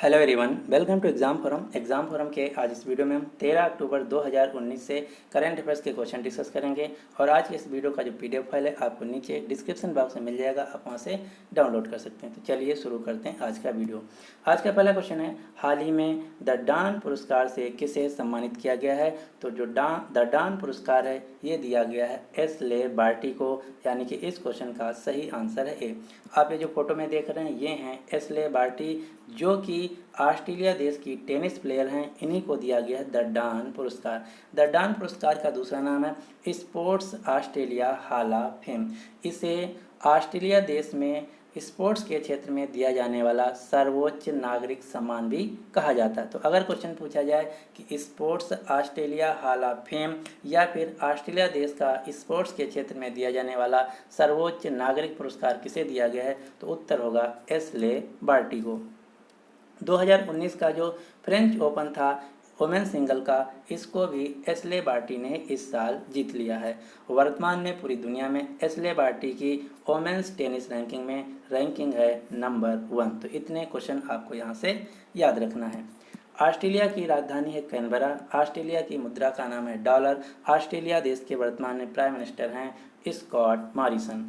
Hello everyone, welcome to exam forum के आज इस वीडियो में हम 13 अक्टूबर 2019 से करंट अफेयर्स के क्वेश्चन डिस्कस करेंगे। और आज के इस वीडियो का जो पीडीएफ फाइल है आपको नीचे डिस्क्रिप्शन बॉक्स में मिल जाएगा, आप वहां से डाउनलोड कर सकते हैं। तो चलिए शुरू करते हैं आज का वीडियो। आज का पहला क्वेश्चन है, हाल ही में द डान पुरस्कार से किसे सम्मानित किया गया है? तो जो द डान पुरस्कार है ये दिया गया है एस ले बार्टी को, यानी कि इस क्वेश्चन का सही आंसर है ए। आप ये जो फोटो में देख रहे हैं ये हैं एस ले बार्टी, जो कि ऑस्ट्रेलिया देश की टेनिस प्लेयर हैं। इन्हीं को दिया गया है द डान पुरस्कार। द डान पुरस्कार का दूसरा नाम है sports Australia hall of fame. इसे ऑस्ट्रेलिया देश में स्पोर्ट्स के क्षेत्र में दिया जाने वाला सर्वोच्च नागरिक सम्मान भी कहा जाता है। तो अगर क्वेश्चन पूछा जाए कि sports Australia hall of fame या फिर ऑस्ट्रेलिया देश का स्पोर्ट्स के क्षेत्र में दिया जाने वाला सर्वोच्च नागरिक पुरस्कार किसे दिया गया है, तो उत्तर होगा एस ले बार्टी को। 2019 का जो फ्रेंच ओपन था वुमेन सिंगल का, इसको भी एस ले बार्टी ने इस साल जीत लिया है। वर्तमान में पूरी दुनिया में एस ले बार्टी की वुमेन्स टेनिस रैंकिंग है नंबर 1। तो इतने क्वेश्चन आपको यहाँ से याद रखना है। ऑस्ट्रेलिया की राजधानी है कैनबरा। ऑस्ट्रेलिया की मुद्रा का नाम है डॉलर। ऑस्ट्रेलिया देश के वर्तमान में प्राइम मिनिस्टर हैं स्कॉट मॉरिसन।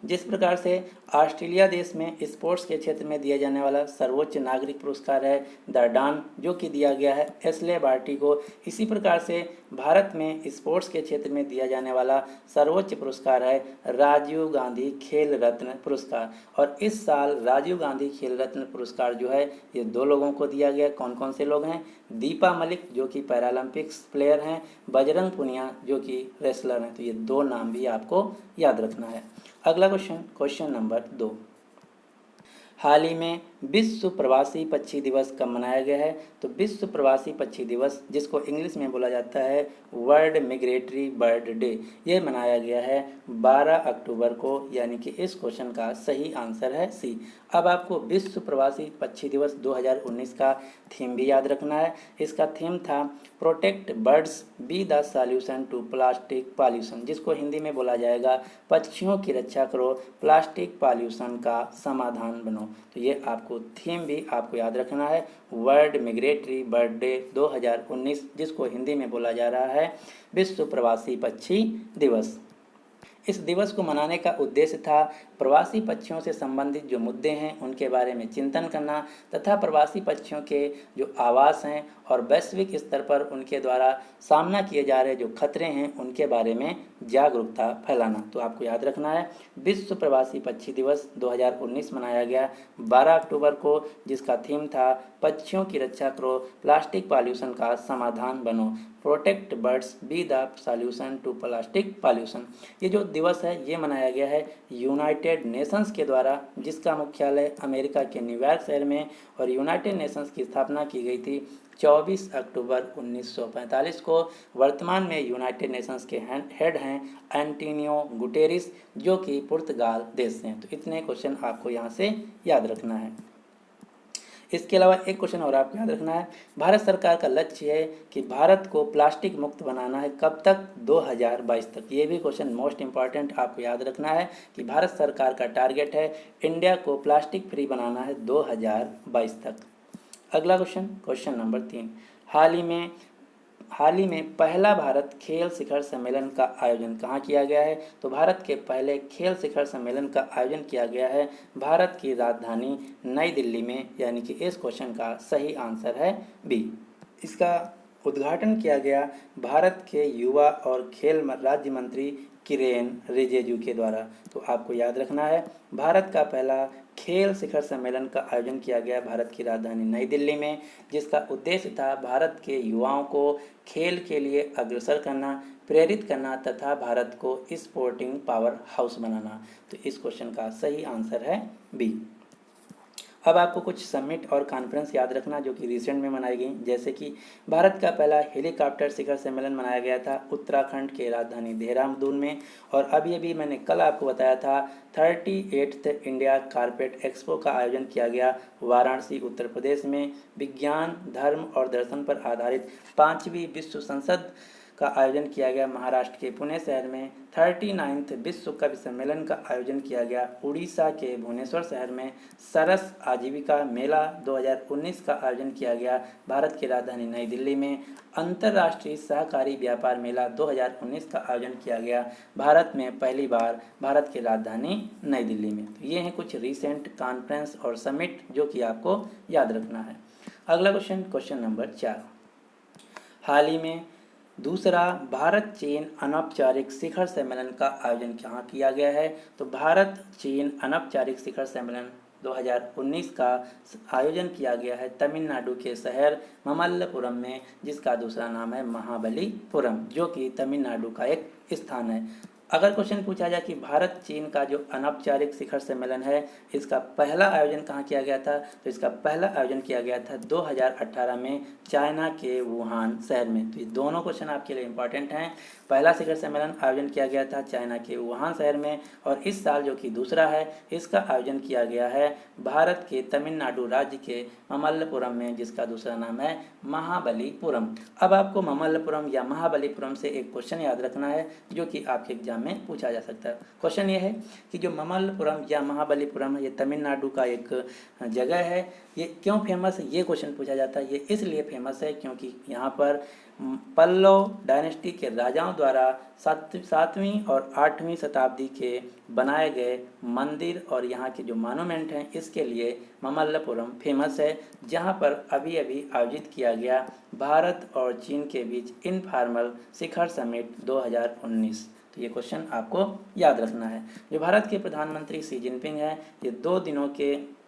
जिस प्रकार से ऑस्ट्रेलिया देश में स्पोर्ट्स के क्षेत्र में दिया जाने वाला सर्वोच्च नागरिक पुरस्कार है द डान, जो कि दिया गया है एस ले बार्टी को, इसी प्रकार से भारत में स्पोर्ट्स के क्षेत्र में दिया जाने वाला सर्वोच्च पुरस्कार है राजीव गांधी खेल रत्न पुरस्कार। और इस साल राजीव गांधी खेल रत्न पुरस्कार जो है ये 2 लोगों को दिया गया। कौन कौन से लोग हैं? दीपा मलिक जो कि पैरालंपिक्स प्लेयर हैं, बजरंग पुनिया जो कि रेसलर हैं। तो ये 2 नाम भी आपको याद रखना है। अगला क्वेश्चन नंबर 2, हाल ही में विश्व प्रवासी पक्षी दिवस कब मनाया गया है? तो विश्व प्रवासी पक्षी दिवस, जिसको इंग्लिश में बोला जाता है वर्ल्ड मिग्रेटरी बर्ड डे, ये मनाया गया है 12 अक्टूबर को, यानी कि इस क्वेश्चन का सही आंसर है सी। अब आपको विश्व प्रवासी पक्षी दिवस 2019 का थीम भी याद रखना है। इसका थीम था protect birds be the solution to plastic pollution, जिसको हिंदी में बोला जाएगा पक्षियों की रक्षा करो, प्लास्टिक पॉल्यूशन का समाधान बनो। तो ये आपको थीम भी आपको याद रखना है, वर्ल्ड मिग्रेटरी बर्ड डे 2019, जिसको हिंदी में बोला जा रहा है विश्व प्रवासी पक्षी दिवस। इस दिवस को मनाने का उद्देश्य था प्रवासी पक्षियों से संबंधित जो मुद्दे हैं उनके बारे में चिंतन करना, तथा प्रवासी पक्षियों के जो आवास हैं और वैश्विक स्तर पर उनके द्वारा सामना किए जा रहे जो खतरे हैं उनके बारे में जागरूकता फैलाना। तो आपको याद रखना है विश्व प्रवासी पक्षी दिवस 2019 मनाया गया 12 अक्टूबर को, जिसका थीम था पक्षियों की रक्षा करो, प्लास्टिक पॉल्यूशन का समाधान बनो, protect birds be the solution to plastic pollution. ये जो दिवस है ये मनाया गया है यूनाइटेड नेशंस के द्वारा, जिसका मुख्यालय अमेरिका के न्यूयॉर्क शहर में, और यूनाइटेड नेशंस की स्थापना की गई थी 24 अक्टूबर 1945 को। वर्तमान में यूनाइटेड नेशंस के हेड हैं एंटोनियो गुटेरेस, जो कि पुर्तगाल देश से हैं। तो इतने क्वेश्चन आपको यहाँ से याद रखना है। इसके अलावा एक क्वेश्चन और आपको याद रखना है, भारत सरकार का लक्ष्य है कि भारत को प्लास्टिक मुक्त बनाना है, कब तक? 2022 तक। ये भी क्वेश्चन मोस्ट इंपॉर्टेंट आपको याद रखना है कि भारत सरकार का टारगेट है इंडिया को प्लास्टिक फ्री बनाना है 2022 तक। अगला क्वेश्चन नंबर 3, हाल ही में पहला भारत खेल शिखर सम्मेलन का आयोजन कहाँ किया गया है? तो भारत के पहले खेल शिखर सम्मेलन का आयोजन किया गया है भारत की राजधानी नई दिल्ली में, यानी कि इस क्वेश्चन का सही आंसर है बी। इसका उद्घाटन किया गया भारत के युवा और खेल राज्य मंत्री किरेन रिजिजू के द्वारा। तो आपको याद रखना है भारत का पहला खेल शिखर सम्मेलन का आयोजन किया गया भारत की राजधानी नई दिल्ली में, जिसका उद्देश्य था भारत के युवाओं को खेल के लिए अग्रसर करना, प्रेरित करना तथा भारत को स्पोर्टिंग पावर हाउस बनाना। तो इस क्वेश्चन का सही आंसर है बी। अब आपको कुछ समिट और कॉन्फ्रेंस याद रखना जो कि रिसेंट में मनाई गई, जैसे कि भारत का पहला हेलीकॉप्टर शिखर सम्मेलन मनाया गया था उत्तराखंड के राजधानी देहरादून में। और अभी मैंने कल आपको बताया था 38th इंडिया कारपेट एक्सपो का आयोजन किया गया वाराणसी उत्तर प्रदेश में। विज्ञान, धर्म और दर्शन पर आधारित 5वीं विश्व संसद का आयोजन किया गया महाराष्ट्र के पुणे शहर में। 39th विश्व कवि सम्मेलन का आयोजन किया गया उड़ीसा के भुवनेश्वर शहर में। सरस आजीविका मेला 2019 का आयोजन किया गया भारत की राजधानी नई दिल्ली में। अंतर्राष्ट्रीय सहकारी व्यापार मेला 2019 का आयोजन किया गया भारत में पहली बार भारत की राजधानी नई दिल्ली में। तो ये हैं कुछ रीसेंट कॉन्फ्रेंस और समिट जो कि आपको याद रखना है। अगला क्वेश्चन नंबर 4, हाल ही में दूसरा भारत चीन अनौपचारिक शिखर सम्मेलन का आयोजन कहाँ किया गया है? तो भारत चीन अनौपचारिक शिखर सम्मेलन 2019 का आयोजन किया गया है तमिलनाडु के शहर ममल्लपुरम में, जिसका दूसरा नाम है महाबलीपुरम, जो कि तमिलनाडु का एक स्थान है। अगर क्वेश्चन पूछा जाए कि भारत चीन का जो अनौपचारिक शिखर सम्मेलन है, इसका पहला आयोजन कहाँ किया गया था? तो इसका पहला आयोजन किया गया था 2018 में चाइना के वुहान शहर में। तो ये दोनों क्वेश्चन आपके लिए इंपॉर्टेंट हैं। पहला शिखर सम्मेलन आयोजन किया गया था चाइना के वुहान शहर में, और इस साल जो कि दूसरा है इसका आयोजन किया गया है भारत के तमिलनाडु राज्य के ममल्लपुरम में, जिसका दूसरा नाम है महाबलीपुरम। अब आपको ममल्लपुरम या महाबलीपुरम से एक क्वेश्चन याद रखना है जो कि आपके एग्जाम में पूछा जा सकता है। क्वेश्चन ये है कि जो ममल्लपुरम या महाबलीपुरम है, ये तमिलनाडु का एक जगह है। ये क्यों फेमस है, ये क्वेश्चन पूछा जाता है। ये इसलिए फेमस है क्योंकि यहाँ पर पल्लव डायनेस्टी के राजाओं द्वारा 7वीं और 8वीं शताब्दी के बनाए गए मंदिर और यहाँ के जो मॉन्यूमेंट हैं, इसके लिए ममल्लपुरम फेमस है, जहाँ पर अभी अभी आयोजित किया गया भारत और चीन के बीच इनफॉर्मल शिखर समिट 2019। तो ये क्वेश्चन आपको याद रखना है। जो भारत के प्रधानमंत्री शी जिनपिंग हैं, ये 2 दिनों के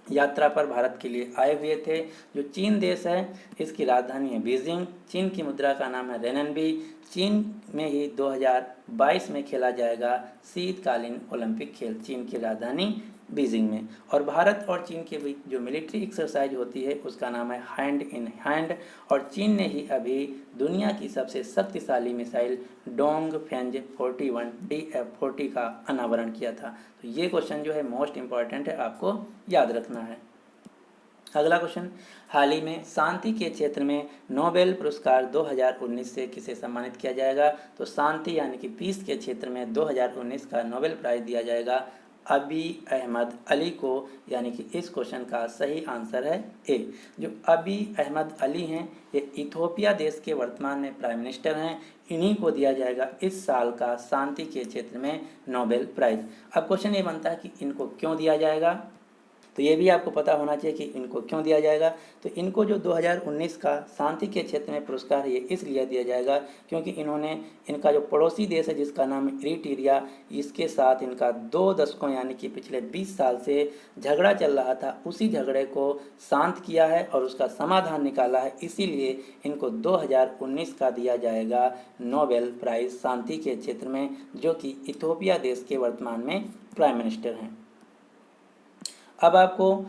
यात्रा पर भारत के लिए आए हुए थे। जो चीन देश है, इसकी राजधानी है बीजिंग। चीन की मुद्रा का नाम है रेनबी। चीन में ही 2022 में खेला जाएगा शीतकालीन ओलंपिक खेल, चीन की राजधानी बीजिंग में। और भारत और चीन के बीच जो मिलिट्री एक्सरसाइज होती है उसका नाम है हैंड इन हैंड। और चीन ने ही अभी दुनिया की सबसे शक्तिशाली मिसाइल डोंगफेंग 41 DF-40 का अनावरण किया था। तो ये क्वेश्चन जो है मोस्ट इम्पॉर्टेंट है, आपको याद रखना है। अगला क्वेश्चन, हाल ही में शांति के क्षेत्र में नोबेल पुरस्कार 2019 से किसे सम्मानित किया जाएगा? तो शांति यानी कि पीस के क्षेत्र में 2019 का नोबेल प्राइज दिया जाएगा अबी अहमद अली को, यानी कि इस क्वेश्चन का सही आंसर है ए। जो अबी अहमद अली हैं, ये इथोपिया देश के वर्तमान में प्राइम मिनिस्टर हैं। इन्हीं को दिया जाएगा इस साल का शांति के क्षेत्र में नोबेल प्राइज। अब क्वेश्चन ये बनता है कि इनको क्यों दिया जाएगा? तो ये भी आपको पता होना चाहिए कि इनको क्यों दिया जाएगा। तो इनको जो 2019 का शांति के क्षेत्र में पुरस्कार ये इसलिए दिया जाएगा क्योंकि इन्होंने इनका जो पड़ोसी देश है जिसका नाम इरिट्रिया, इसके साथ इनका 2 दशकों यानी कि पिछले 20 साल से झगड़ा चल रहा था, उसी झगड़े को शांत किया है और उसका समाधान निकाला है। इसीलिए इनको 2019 का दिया जाएगा नोबेल प्राइज शांति के क्षेत्र में, जो कि इथोपिया देश के वर्तमान में प्राइम मिनिस्टर हैं। अब आपको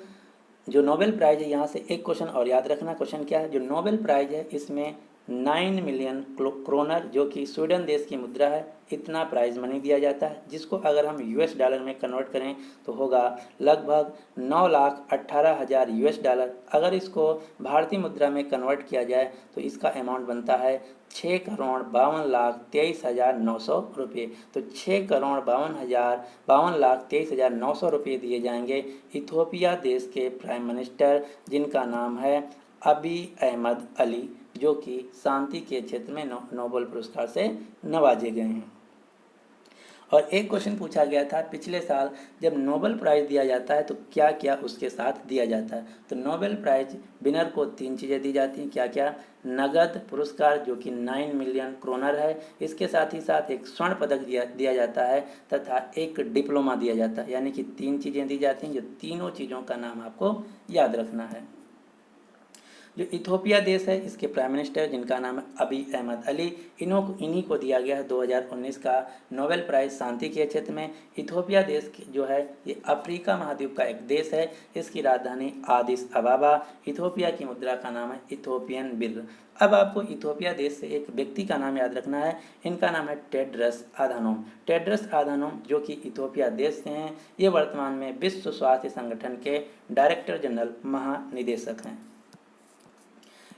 जो नोबेल प्राइज़ है यहाँ से एक क्वेश्चन और याद रखना। क्वेश्चन क्या है? जो नोबेल प्राइज़ है इसमें 9 मिलियन क्रोनर, जो कि स्वीडन देश की मुद्रा है, इतना प्राइज़ मनी दिया जाता है, जिसको अगर हम US डॉलर में कन्वर्ट करें तो होगा लगभग 9,18,000 US डॉलर। अगर इसको भारतीय मुद्रा में कन्वर्ट किया जाए तो इसका अमाउंट बनता है 6,52,23,900 रुपये। तो 6,52,23,900 रुपये दिए जाएंगे इथोपिया देश के प्राइम मिनिस्टर, जिनका नाम है अबी अहमद अली, जो कि शांति के क्षेत्र में नोबेल पुरस्कार से नवाजे गए हैं। और एक क्वेश्चन पूछा गया था पिछले साल, जब नोबेल प्राइज़ दिया जाता है तो क्या क्या उसके साथ दिया जाता है? तो नोबेल प्राइज़ विनर को 3 चीज़ें दी जाती हैं। क्या क्या? नगद पुरस्कार जो कि 9 मिलियन क्रोनर है, इसके साथ ही साथ एक स्वर्ण पदक दिया जाता है तथा एक डिप्लोमा दिया जाता है। यानी कि 3 चीज़ें दी जाती हैं, जो तीनों चीज़ों का नाम आपको याद रखना है। जो इथोपिया देश है, इसके प्राइम मिनिस्टर जिनका नाम है अबी अहमद अली, इन्हीं को दिया गया है 2019 का नोबेल प्राइज़ शांति के क्षेत्र में। इथोपिया देश जो है ये अफ्रीका महाद्वीप का एक देश है। इसकी राजधानी आदिस अबाबा। इथोपिया की मुद्रा का नाम है इथोपियन बिर। अब आपको इथोपिया देश से एक व्यक्ति का नाम याद रखना है। इनका नाम है टेड्रस आधानोम। टेड्रस आधानोम जो कि इथोपिया देश से हैं, ये वर्तमान में विश्व स्वास्थ्य संगठन के डायरेक्टर जनरल महानिदेशक हैं।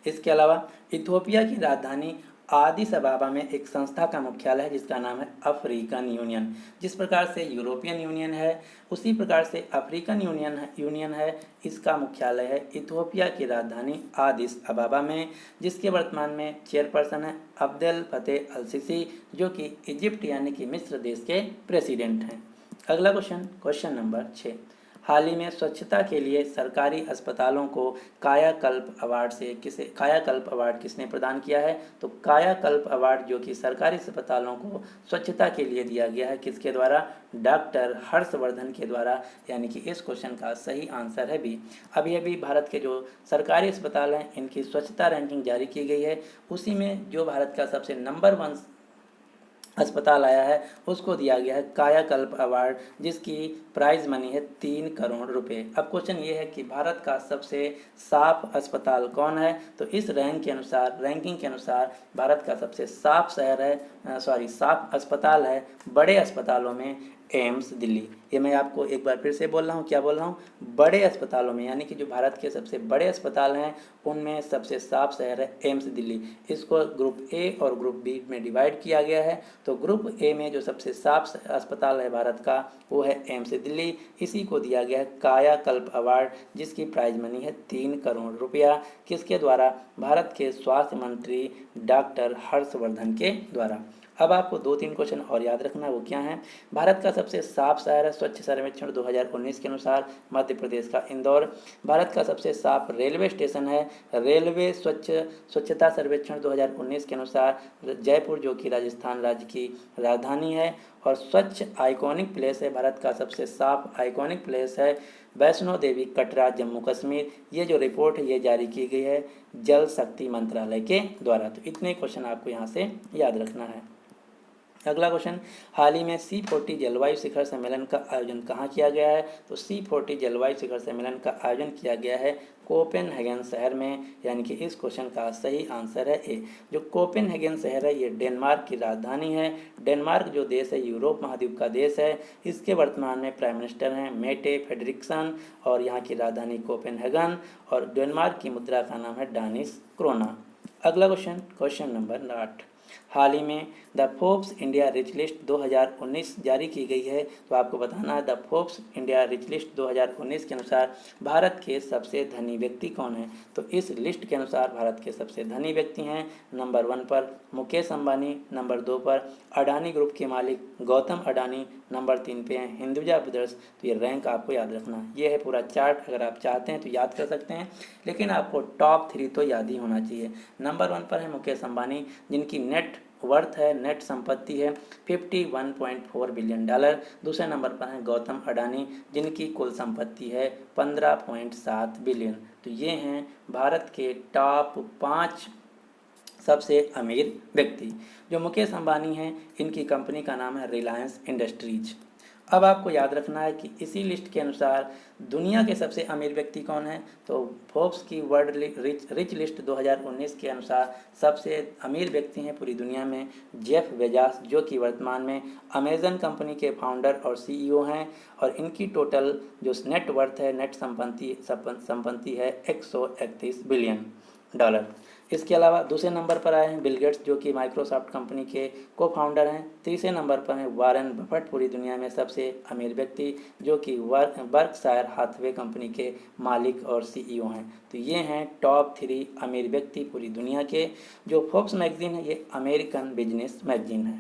इसके अलावा इथोपिया की राजधानी आदिस अबाबा में एक संस्था का मुख्यालय है जिसका नाम है अफ्रीकन यूनियन। जिस प्रकार से यूरोपियन यूनियन है उसी प्रकार से अफ्रीकन यूनियन है। इसका मुख्यालय है इथियोपिया की राजधानी आदिस अबाबा में, जिसके वर्तमान में चेयरपर्सन है अब्देल फतेह अल सीसी, जो कि इजिप्ट यानी कि मिस्र देश के प्रेसिडेंट हैं। अगला क्वेश्चन नंबर 6। हाल ही में स्वच्छता के लिए सरकारी अस्पतालों को कायाकल्प अवार्ड किसने प्रदान किया है? तो कायाकल्प अवार्ड जो कि सरकारी अस्पतालों को स्वच्छता के लिए दिया गया है, किसके द्वारा? डॉक्टर हर्षवर्धन के द्वारा, यानी कि इस क्वेश्चन का सही आंसर है बी। अभी अभी भारत के जो सरकारी अस्पताल हैं इनकी स्वच्छता रैंकिंग जारी की गई है, उसी में जो भारत का सबसे नंबर 1 अस्पताल आया है उसको दिया गया है कायाकल्प अवार्ड, जिसकी प्राइज मनी है 3 करोड़ रुपए। अब क्वेश्चन ये है कि भारत का सबसे साफ अस्पताल कौन है? तो इस रैंकिंग के अनुसार भारत का सबसे साफ साफ अस्पताल है बड़े अस्पतालों में एम्स दिल्ली। ये मैं आपको एक बार फिर से बोल रहा हूँ, क्या बोल रहा हूँ? बड़े अस्पतालों में, यानी कि जो भारत के सबसे बड़े अस्पताल हैं उनमें सबसे साफ शहर है एम्स दिल्ली। इसको ग्रुप ए और ग्रुप बी में डिवाइड किया गया है। तो ग्रुप ए में जो सबसे साफ अस्पताल है भारत का वो है एम्स दिल्ली। इसी को दिया गया है कायाकल्प अवार्ड, जिसकी प्राइज मनी है 3 करोड़ रुपया। किसके द्वारा? भारत के स्वास्थ्य मंत्री डॉक्टर हर्षवर्धन के द्वारा। अब आपको 2-3 क्वेश्चन और याद रखना, वो क्या है? भारत का सबसे साफ शहर है स्वच्छ सर्वेक्षण 2019 के अनुसार मध्य प्रदेश का इंदौर। भारत का सबसे साफ रेलवे स्टेशन है रेलवे स्वच्छता सर्वेक्षण 2019 के अनुसार जयपुर, जो कि राजस्थान राज्य की राजधानी है। और स्वच्छ आइकॉनिक प्लेस है, भारत का सबसे साफ आइकॉनिक प्लेस है वैष्णो देवी कटरा जम्मू कश्मीर। ये जो रिपोर्ट है ये जारी की गई है जल शक्ति मंत्रालय के द्वारा। तो इतने क्वेश्चन आपको यहाँ से याद रखना है। अगला क्वेश्चन, हाल ही में C40 जलवायु शिखर सम्मेलन का आयोजन कहाँ किया गया है? तो C40 जलवायु शिखर सम्मेलन का आयोजन किया गया है कोपेनहेगन शहर में, यानी कि इस क्वेश्चन का सही आंसर है ए। जो कोपेनहेगन शहर है ये डेनमार्क की राजधानी है। डेनमार्क जो देश है यूरोप महाद्वीप का देश है। इसके वर्तमान में प्राइम मिनिस्टर हैं मेटे फ्रेडरिक्सन और यहाँ की राजधानी कोपेनहेगन, और डेनमार्क की मुद्रा का नाम है डानिश क्रोना। अगला क्वेश्चन नंबर 8। हाल ही में the Forbes India rich list 2019 जारी की गई है। तो आपको बताना है the Forbes India rich list 2019 के अनुसार भारत के सबसे धनी व्यक्ति कौन है? तो इस लिस्ट के अनुसार भारत के सबसे धनी व्यक्ति हैं नंबर 1 पर मुकेश अंबानी, नंबर 2 पर अडानी ग्रुप के मालिक गौतम अडानी, नंबर 3 पे हैं हिंदुजा ब्रदर्स। तो ये रैंक आपको याद रखना, ये है पूरा चार्ट। अगर आप चाहते हैं तो याद कर सकते हैं, लेकिन आपको टॉप 3 तो याद ही होना चाहिए। नंबर 1 पर है मुकेश अंबानी, जिनकी नेट वर्थ है, नेट संपत्ति है $51.4 बिलियन। दूसरे नंबर पर है गौतम अडानी, जिनकी कुल संपत्ति है 15.7 बिलियन। तो ये हैं भारत के टॉप 5 सबसे अमीर व्यक्ति। जो मुकेश अंबानी हैं इनकी कंपनी का नाम है रिलायंस इंडस्ट्रीज। अब आपको याद रखना है कि इसी लिस्ट के अनुसार दुनिया के सबसे अमीर व्यक्ति कौन है? तो फोर्ब्स की वर्ल्ड रिच लिस्ट 2019 के अनुसार सबसे अमीर व्यक्ति हैं पूरी दुनिया में जेफ बेजोस, जो कि वर्तमान में अमेजन कंपनी के फाउंडर और CEO हैं। और इनकी टोटल जो नेट वर्थ है, नेट संपत्ति है $131 बिलियन। इसके अलावा दूसरे नंबर पर आए हैं बिल गेट्स, जो कि माइक्रोसॉफ्ट कंपनी के को फाउंडर हैं। तीसरे नंबर पर हैं वारेन बफेट, पूरी दुनिया में सबसे अमीर व्यक्ति, जो कि बर्कशायर हाथवे कंपनी के मालिक और CEO हैं। तो ये हैं टॉप 3 अमीर व्यक्ति पूरी दुनिया के। जो फोर्ब्स मैगजीन है ये अमेरिकन बिजनेस मैगजीन है।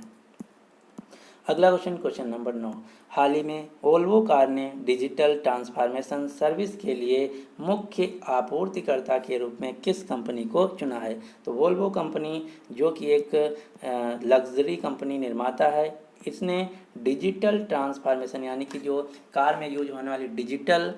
अगला क्वेश्चन नंबर 9। हाल ही में वोल्वो कार ने डिजिटल ट्रांसफॉर्मेशन सर्विस के लिए मुख्य आपूर्तिकर्ता के रूप में किस कंपनी को चुना है? तो वोल्वो कंपनी, जो कि एक लग्जरी कंपनी निर्माता है, इसने डिजिटल ट्रांसफॉर्मेशन यानी कि जो कार में यूज होने वाली डिजिटल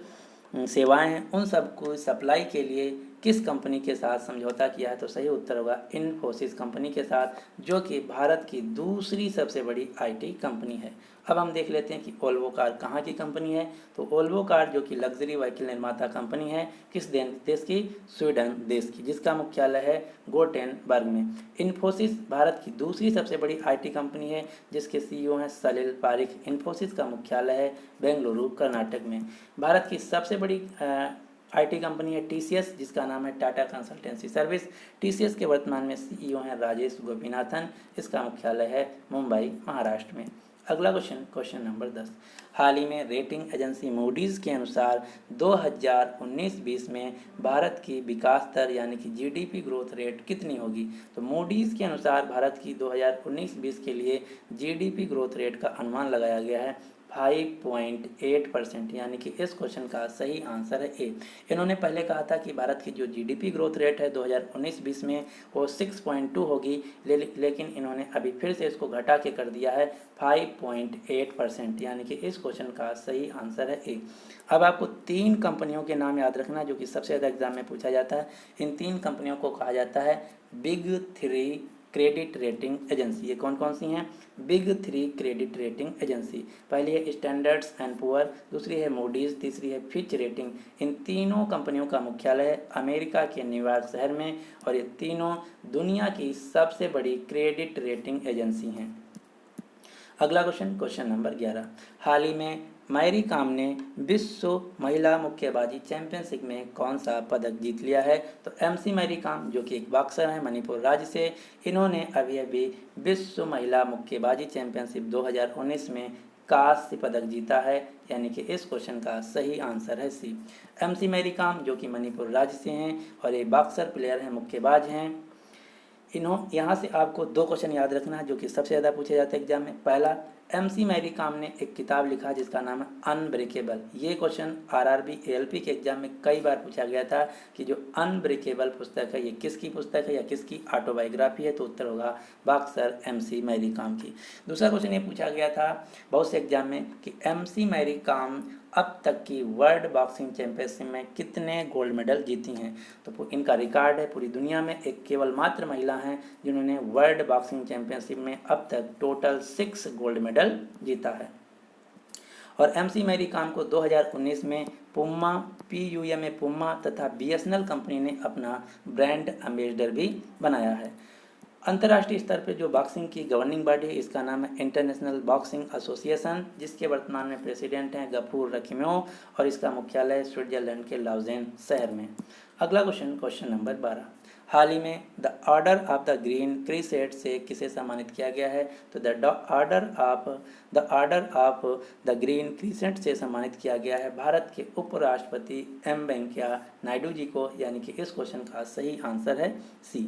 सेवाएं हैं उन सबको सप्लाई के लिए किस कंपनी के साथ समझौता किया है? तो सही उत्तर होगा इन्फोसिस कंपनी के साथ, जो कि भारत की दूसरी सबसे बड़ी IT कंपनी है। अब हम देख लेते हैं कि वोल्वो कार कहाँ की कंपनी है। तो वोल्वो कार, जो कि लग्जरी व्हीकल निर्माता कंपनी है, किस देश की? स्वीडन देश की, जिसका मुख्यालय है गोटेनबर्ग में। इन्फोसिस भारत की दूसरी सबसे बड़ी IT कंपनी है, जिसके CEO हैं सलिल पारिक। इन्फोसिस का मुख्यालय है बेंगलुरु कर्नाटक में। भारत की सबसे बड़ी आईटी कंपनी है टीसीएस, जिसका नाम है टाटा कंसल्टेंसी सर्विस। टीसीएस के वर्तमान में सीईओ हैं राजेश गोपीनाथन। इसका मुख्यालय है मुंबई, महाराष्ट्र में। अगला क्वेश्चन नंबर 10। हाल ही में रेटिंग एजेंसी मूडीज़ के अनुसार 2019-20 में भारत की विकास दर यानी कि जीडीपी ग्रोथ रेट कितनी होगी? तो मूडीज़ के अनुसार भारत की 2019-20 के लिए जीडीपी ग्रोथ रेट का अनुमान लगाया गया है 5.8%, यानी कि इस क्वेश्चन का सही आंसर है ए। इन्होंने पहले कहा था कि भारत की जो जीडीपी ग्रोथ रेट है 2019-20 में वो 6.2 होगी, लेकिन इन्होंने अभी फिर से इसको घटा के कर दिया है 5.8%, यानी कि इस क्वेश्चन का सही आंसर है ए। अब आपको 3 कंपनियों के नाम याद रखना जो कि सबसे ज़्यादा एग्जाम में पूछा जाता है। इन 3 कंपनियों को कहा जाता है बिग 3 क्रेडिट रेटिंग एजेंसी। ये कौन कौन सी हैं? Big 3 credit rating agency. पहली है स्टैंडर्ड्स एंड पुअर, दूसरी है मूडीज़, तीसरी है फिच रेटिंग। इन तीनों कंपनियों का मुख्यालय है अमेरिका के न्यूयॉर्क शहर में, और ये तीनों दुनिया की सबसे बड़ी क्रेडिट रेटिंग एजेंसी हैं। अगला क्वेश्चन नंबर 11। हाल ही में मैरी कॉम ने विश्व महिला मुक्केबाजी चैंपियनशिप में कौन सा पदक जीत लिया है? तो एमसी मैरी कॉम, जो कि एक बॉक्सर है मणिपुर राज्य से, इन्होंने अभी विश्व महिला मुक्केबाजी चैंपियनशिप 2019 में कांस्य पदक जीता है, यानी कि इस क्वेश्चन का सही आंसर है सी। एमसी मैरी कॉम जो कि मणिपुर राज्य से हैं और ये बॉक्सर प्लेयर हैं, मुक्केबाज हैं। यहाँ से आपको 2 क्वेश्चन याद रखना है जो कि सबसे ज़्यादा पूछे जाते हैं एग्जाम में। पहला, एमसी मैरी कॉम ने एक किताब लिखा जिसका नाम है अनब्रेकेबल। ये क्वेश्चन आरआरबी एएलपी के एग्जाम में कई बार पूछा गया था कि जो अनब्रेकेबल पुस्तक है ये किसकी पुस्तक है या किसकी ऑटोबायोग्राफी है? तो उत्तर होगा बॉक्सर एमसी मैरी कॉम की। दूसरा क्वेश्चन ये पूछा गया था बहुत से एग्जाम में कि एमसी मैरी कॉम अब तक की वर्ल्ड बॉक्सिंग चैंपियनशिप में कितने गोल्ड मेडल जीती हैं? तो इनका रिकॉर्ड है पूरी दुनिया में, एक केवल मात्र महिला हैं जिन्होंने वर्ल्ड बॉक्सिंग चैंपियनशिप में अब तक टोटल 6 गोल्ड मेडल जीता है। और एमसी मैरी कॉम को 2019 में PUMA पुमा तथा BSNL कंपनी ने अपना ब्रांड एम्बेसडर भी बनाया है। अंतर्राष्ट्रीय स्तर पर जो बॉक्सिंग की गवर्निंग बॉडी है इसका नाम है इंटरनेशनल बॉक्सिंग एसोसिएशन, जिसके वर्तमान में प्रेसिडेंट हैं गफूर रखीमोव, और इसका मुख्यालय स्विट्जरलैंड के लाउजेन शहर में। अगला क्वेश्चन नंबर 12। हाल ही में the order of the green crescent से किसे सम्मानित किया गया है? तो the order of the green crescent से सम्मानित किया गया है भारत के उपराष्ट्रपति एम वेंकैया नायडू जी को, यानी कि इस क्वेश्चन का सही आंसर है सी।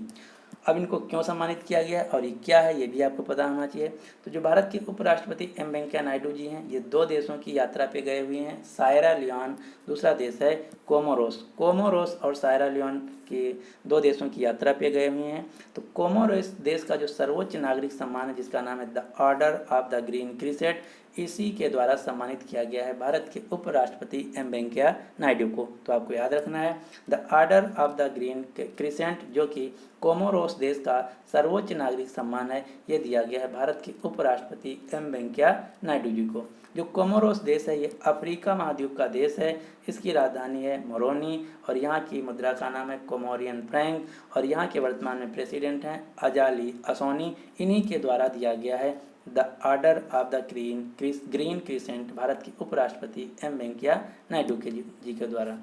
अब इनको क्यों सम्मानित किया गया है और ये क्या है ये भी आपको पता होना चाहिए। तो जो भारत के उपराष्ट्रपति एम वेंकैया नायडू जी हैं ये 2 देशों की यात्रा पे गए हुए हैं, सायरा लियोन, दूसरा देश है कोमोरोस और सायरा लियोन के 2 देशों की यात्रा पे गए हुए हैं। तो कोमोरोस देश का जो सर्वोच्च नागरिक सम्मान है जिसका नाम है the order of the green crescent, इसी के द्वारा सम्मानित किया गया है भारत के उपराष्ट्रपति एम वेंकैया नायडू को। तो आपको याद रखना है the order of the green crescent जो कि कोमोरोस देश का सर्वोच्च नागरिक सम्मान है, ये दिया गया है भारत के उपराष्ट्रपति एम वेंकैया नायडू जी को। जो कोमोरोस देश है ये अफ्रीका महाद्वीप का देश है, इसकी राजधानी है मोरोनी और यहाँ की मुद्रा का नाम है कोमोरियन फ्रैंक, और यहाँ के वर्तमान में प्रेसिडेंट हैं अजाली असोनी। इन्हीं के द्वारा दिया गया है the order of the green crescent Bharat के उपराष्ट्रपति एम वेंकैया नायडू के जी के द्वारा।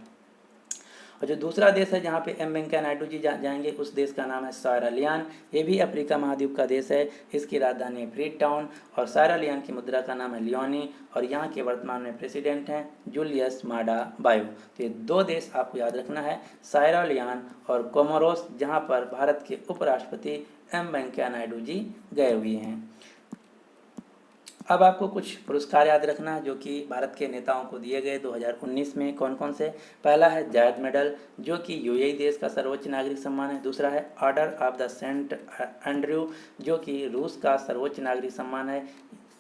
और जो दूसरा देश है जहाँ पे एम वेंकैया नायडू जी जाएंगे उस देश का नाम है सायरा लियोन। ये भी अफ्रीका महाद्वीप का देश है, इसकी राजधानी है फ्री टाउन और सायरा लियोन की मुद्रा का नाम है लियोनी, और यहाँ के वर्तमान में प्रेसिडेंट हैं जूलियस माडा बायो। तो ये 2 देश आपको याद रखना है, सायरा लियोन और कोमोरोस, जहाँ पर भारत के उपराष्ट्रपति एम वेंकैया नायडू जी गए हुए हैं। अब आपको कुछ पुरस्कार याद रखना है जो कि भारत के नेताओं को दिए गए 2019 में। कौन कौन से? पहला है जायद मेडल जो कि यूएई देश का सर्वोच्च नागरिक सम्मान है। दूसरा है order of the Saint Andrew जो कि रूस का सर्वोच्च नागरिक सम्मान है।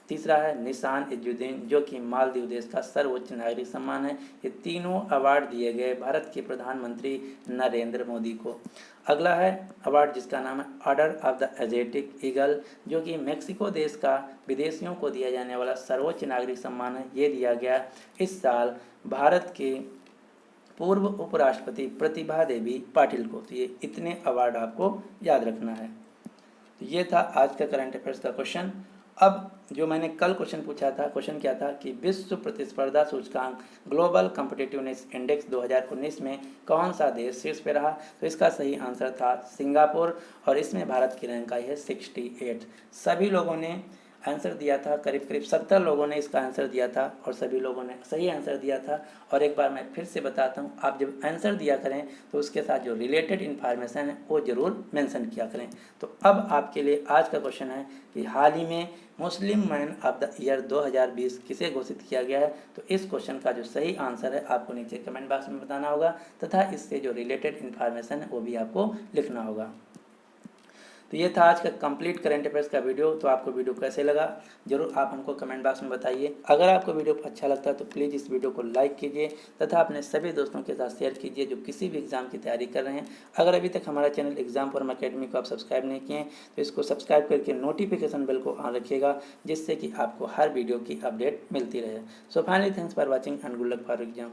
तीसरा है निशान इजुद्दीन जो कि मालदीव देश का सर्वोच्च नागरिक सम्मान है। ये तीनों अवार्ड दिए गए भारत के प्रधानमंत्री नरेंद्र मोदी को। अगला है अवार्ड जिसका नाम है order of the Asiatic eagle जो कि मेक्सिको देश का विदेशियों को दिया जाने वाला सर्वोच्च नागरिक सम्मान है। ये दिया गया इस साल भारत के पूर्व उपराष्ट्रपति प्रतिभा देवी पाटिल को। तो ये इतने अवार्ड आपको याद रखना है। तो ये था आज का करंट अफेयर्स का क्वेश्चन। अब जो मैंने कल क्वेश्चन पूछा था, क्वेश्चन क्या था कि विश्व प्रतिस्पर्धा सूचकांक ग्लोबल कॉम्पिटिटिवनेस इंडेक्स 2019 में कौन सा देश शीर्ष पे रहा? तो इसका सही आंसर था सिंगापुर और इसमें भारत की रैंक आई है 68। सभी लोगों ने आंसर दिया था, करीब करीब 70 लोगों ने इसका आंसर दिया था और सभी लोगों ने सही आंसर दिया था। और एक बार मैं फिर से बताता हूँ, आप जब आंसर दिया करें तो उसके साथ जो रिलेटेड इन्फॉर्मेशन है वो ज़रूर मेंशन किया करें। तो अब आपके लिए आज का क्वेश्चन है कि हाल ही में Muslim man of the year 2020 किसे घोषित किया गया है? तो इस क्वेश्चन का जो सही आंसर है आपको नीचे कमेंट बॉक्स में बताना होगा तथा इससे जो रिलेटेड इन्फॉर्मेशन है वो भी आपको लिखना होगा। तो ये था आज का कंप्लीट करंट अफेयर्स का वीडियो। तो आपको वीडियो कैसे लगा जरूर आप हमको कमेंट बॉक्स में बताइए। अगर आपको वीडियो अच्छा लगता है तो प्लीज़ इस वीडियो को लाइक कीजिए तथा अपने सभी दोस्तों के साथ शेयर कीजिए जो किसी भी एग्जाम की तैयारी कर रहे हैं। अगर अभी तक हमारा चैनल एग्जाम फॉरम अकेडमी को आप सब्सक्राइब नहीं किए तो इसको सब्सक्राइब करके नोटिफिकेशन बेल को ऑन रखिएगा, जिससे कि आपको हर वीडियो की अपडेट मिलती रहे। So finally thanks for watching and good luck for exam.